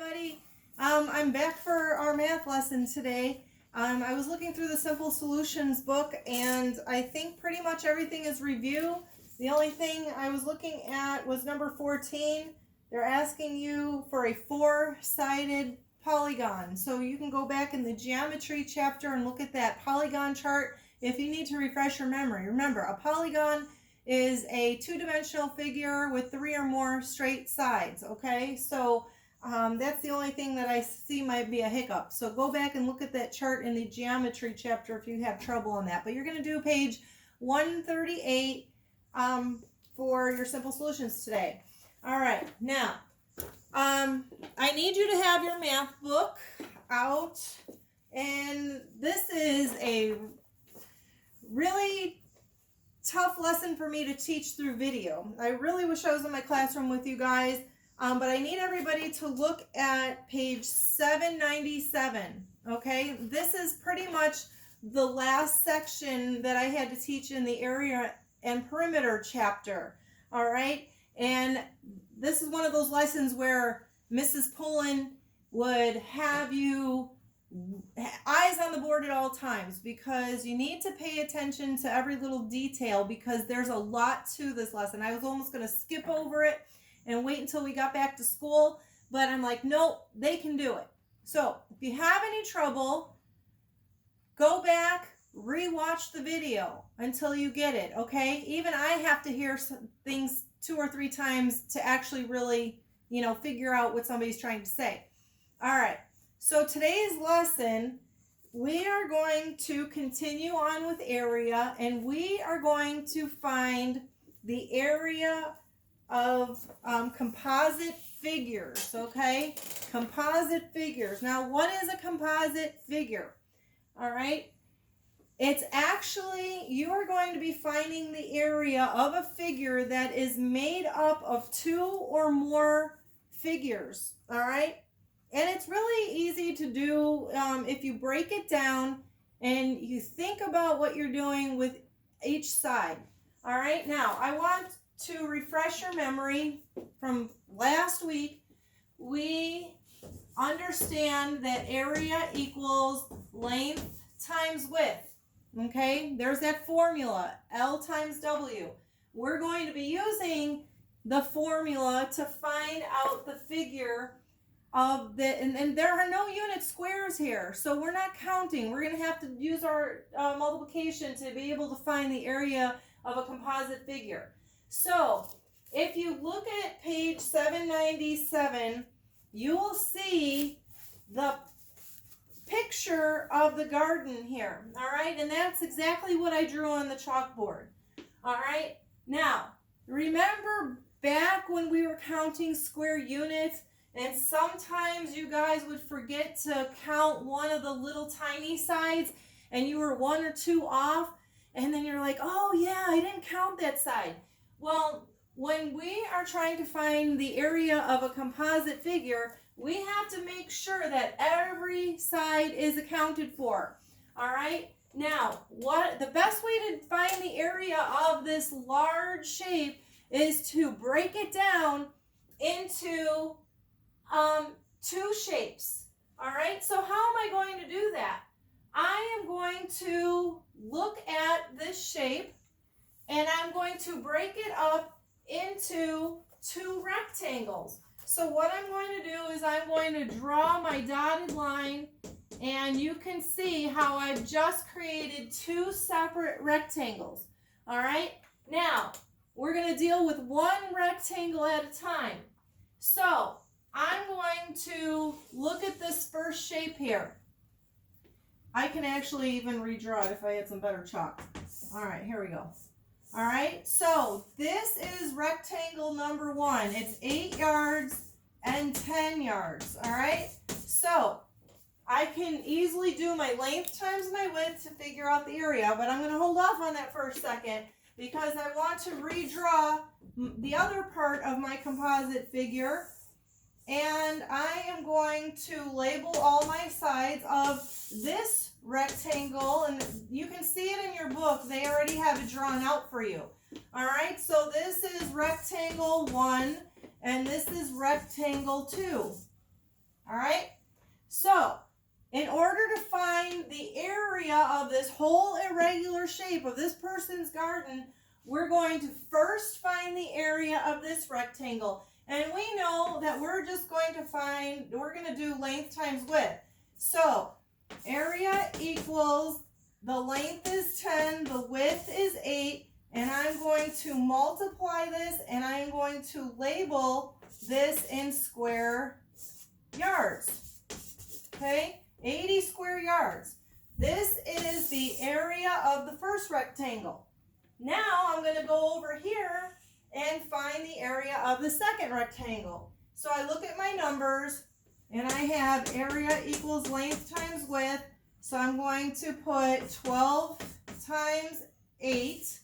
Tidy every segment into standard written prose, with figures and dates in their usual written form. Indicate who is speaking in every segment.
Speaker 1: everybody. I'm back for our math lesson today. I was looking through the Simple Solutions book, and I think pretty much everything is review. The only thing I was looking at was number 14. They're asking you for a four-sided polygon. So you can go back in the geometry chapter and look at that polygon chart if you need to refresh your memory. Remember, a polygon is a two-dimensional figure with three or more straight sides, okay? So that's the only thing that I see might be a hiccup. So go back and look at that chart in the geometry chapter if you have trouble on that. But you're going to do page 138 for your Simple Solutions today. All right, now, I need you to have your math book out, and this is a really tough lesson for me to teach through video. I really wish I was in my classroom with you guys, but I need everybody to look at page 797, okay? This is pretty much the last section that I had to teach in the area and perimeter chapter, all right? And this is one of those lessons where Mrs. Pullen would have you eyes on the board at all times, because you need to pay attention to every little detail, because there's a lot to this lesson. I was almost going to skip over it and wait until we got back to school, but I'm like, nope, they can do it. So if you have any trouble, go back, rewatch the video until you get it, okay? Even I have to hear some things 2 or 3 times to actually really, figure out what somebody's trying to say. All right. So today's lesson, we are going to continue on with area, and we are going to find the area of composite figures, okay? Composite figures. Now, what is a composite figure? All right? It's actually, you are going to be finding the area of a figure that is made up of 2 or more figures, all right? And it's really easy to do if you break it down and you think about what you're doing with each side. All right, now I want to refresh your memory from last week. We understand that area equals length times width. Okay, there's that formula, L times W. We're going to be using the formula to find out the figure of the, and there are no unit squares here, so we're not counting. We're going to have to use our multiplication to be able to find the area of a composite figure. So if you look at page 797, you will see the picture of the garden here, all right? And that's exactly what I drew on the chalkboard, all right? Now, remember back when we were counting square units, and sometimes you guys would forget to count one of the little tiny sides, and you were 1 or 2 off, and then you're like, oh yeah, I didn't count that side. Well, when we are trying to find the area of a composite figure, we have to make sure that every side is accounted for. All right? Now, what the best way to find the area of this large shape is to break it down into 2 shapes. All right? So how am I going to do that? I am going to look at this shape, and I'm going to break it up into 2 rectangles. So what I'm going to do is I'm going to draw my dotted line, and you can see how I've just created 2 separate rectangles. All right? Now, we're going to deal with 1 rectangle at a time. So I'm going to look at this first shape here. I can actually even redraw it if I had some better chalk. All right, here we go. All right, so this is rectangle number 1. It's 8 yards and 10 yards, all right? So I can easily do my length times my width to figure out the area, but I'm going to hold off on that for a second because I want to redraw the other part of my composite figure, and I am going to label all my sides of this rectangle, and you can see it in your book. They already have it drawn out for you. All right, so this is rectangle 1, and this is rectangle 2. All right? So, in order to find the area of this whole irregular shape of this person's garden, we're going to first find the area of this rectangle. And we know that we're going to do length times width. So, area equals, the length is 10, the width is 8, and I'm going to multiply this, and I'm going to label this in square yards. Okay, 80 square yards. This is the area of the first rectangle. Now I'm going to go over here and find the area of the second rectangle. So I look at my numbers, and I have area equals length times width. So I'm going to put 12 times 8.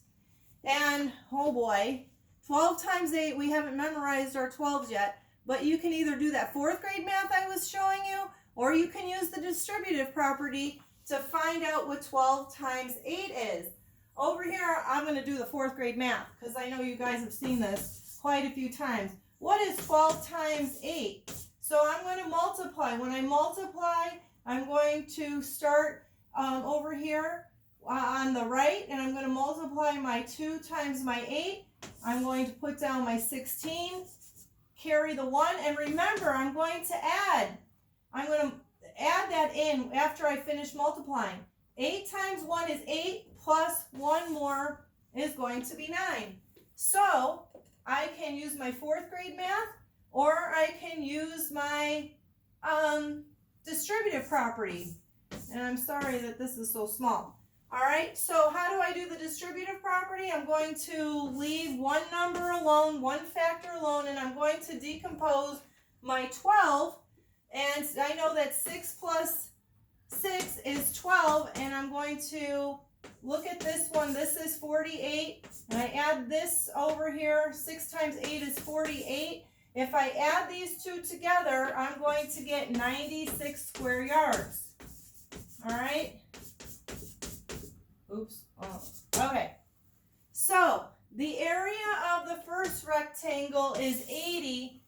Speaker 1: And, oh boy, 12 times 8, we haven't memorized our 12s yet. But you can either do that 4th grade math I was showing you, or you can use the distributive property to find out what 12 times 8 is. Over here, I'm going to do the 4th grade math because I know you guys have seen this quite a few times. What is 12 times 8? So I'm going to multiply. When I multiply, I'm going to start over here on the right, and I'm going to multiply my 2 times my 8. I'm going to put down my 16, carry the 1, and remember, I'm going to add that in after I finish multiplying. 8 times 1 is 8, plus 1 more is going to be 9. So I can use my 4th grade math, or I can use my distributive property. And I'm sorry that this is so small. All right, so how do I do the distributive property? I'm going to leave one number alone, one factor alone, and I'm going to decompose my 12. And I know that 6 plus 6 is 12, and I'm going to look at this one. This is 48, and I add this over here. 6 times 8 is 48. If I add these two together, I'm going to get 96 square yards. All right? Oops. Oh. Okay. So, the area of the first rectangle is 80.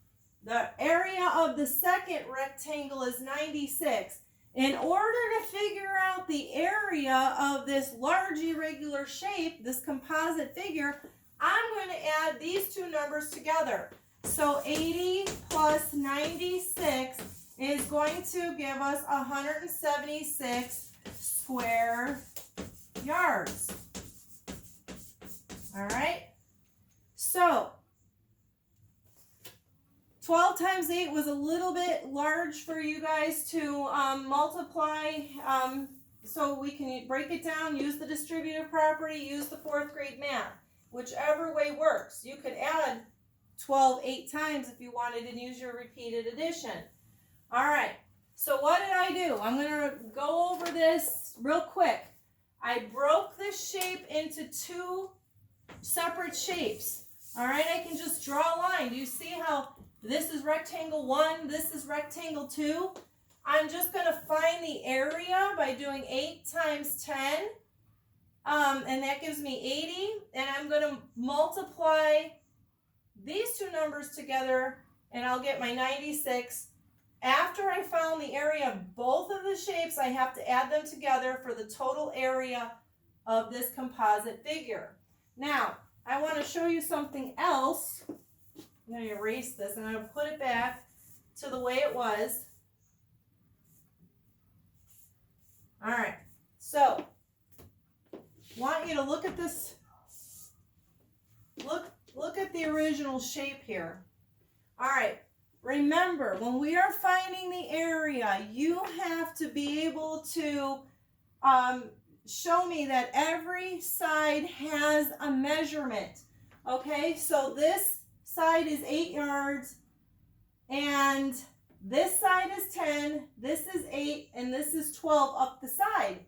Speaker 1: The area of the second rectangle is 96. In order to figure out the area of this large irregular shape, this composite figure, I'm going to add these two numbers together. So 80 plus 96 is going to give us 176 square yards. All right. So 12 times 8 was a little bit large for you guys to multiply, so we can break it down, use the distributive property, use the 4th grade math. Whichever way works. You could add 12 8 times if you wanted and use your repeated addition. All right, so what did I do? I'm going to go over this real quick. I broke this shape into 2 separate shapes. All right, I can just draw a line. Do you see how this is rectangle 1, this is rectangle 2? I'm just going to find the area by doing 8 times 10, and that gives me 80, and I'm going to multiply these two numbers together, and I'll get my 96. After I found the area of both of the shapes, I have to add them together for the total area of this composite figure. Now, I want to show you something else. I'm going to erase this, and I'm going to put it back to the way it was. All right, so I want you to look at this. Look at the original shape here. All right, remember, when we are finding the area, you have to be able to show me that every side has a measurement. Okay, so this side is 8 yards, and this side is 10, this is 8, and this is 12 up the side.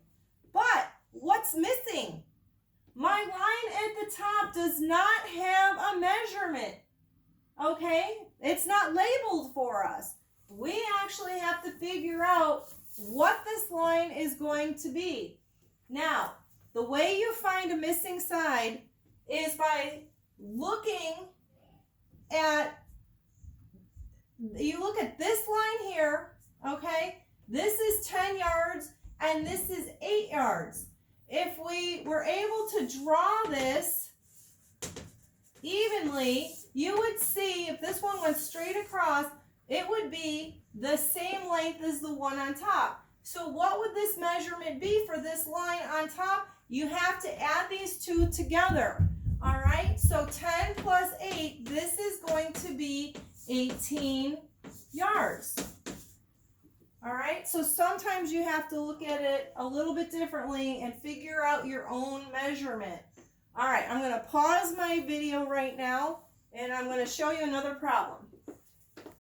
Speaker 1: But what's missing? My line at the top does not have a measurement. Okay, it's not labeled for us. We actually have to figure out what this line is going to be. Now, the way you find a missing side is by looking at, you look at this line here, okay? This is 10 yards and this is 8 yards. If we were able to draw this evenly, you would see if this one went straight across, it would be the same length as the one on top. So what would this measurement be for this line on top? You have to add these two together. All right, so 10 plus 8, this is going to be 18 yards. All right, so sometimes you have to look at it a little bit differently and figure out your own measurement. All right, I'm going to pause my video right now and I'm going to show you another problem.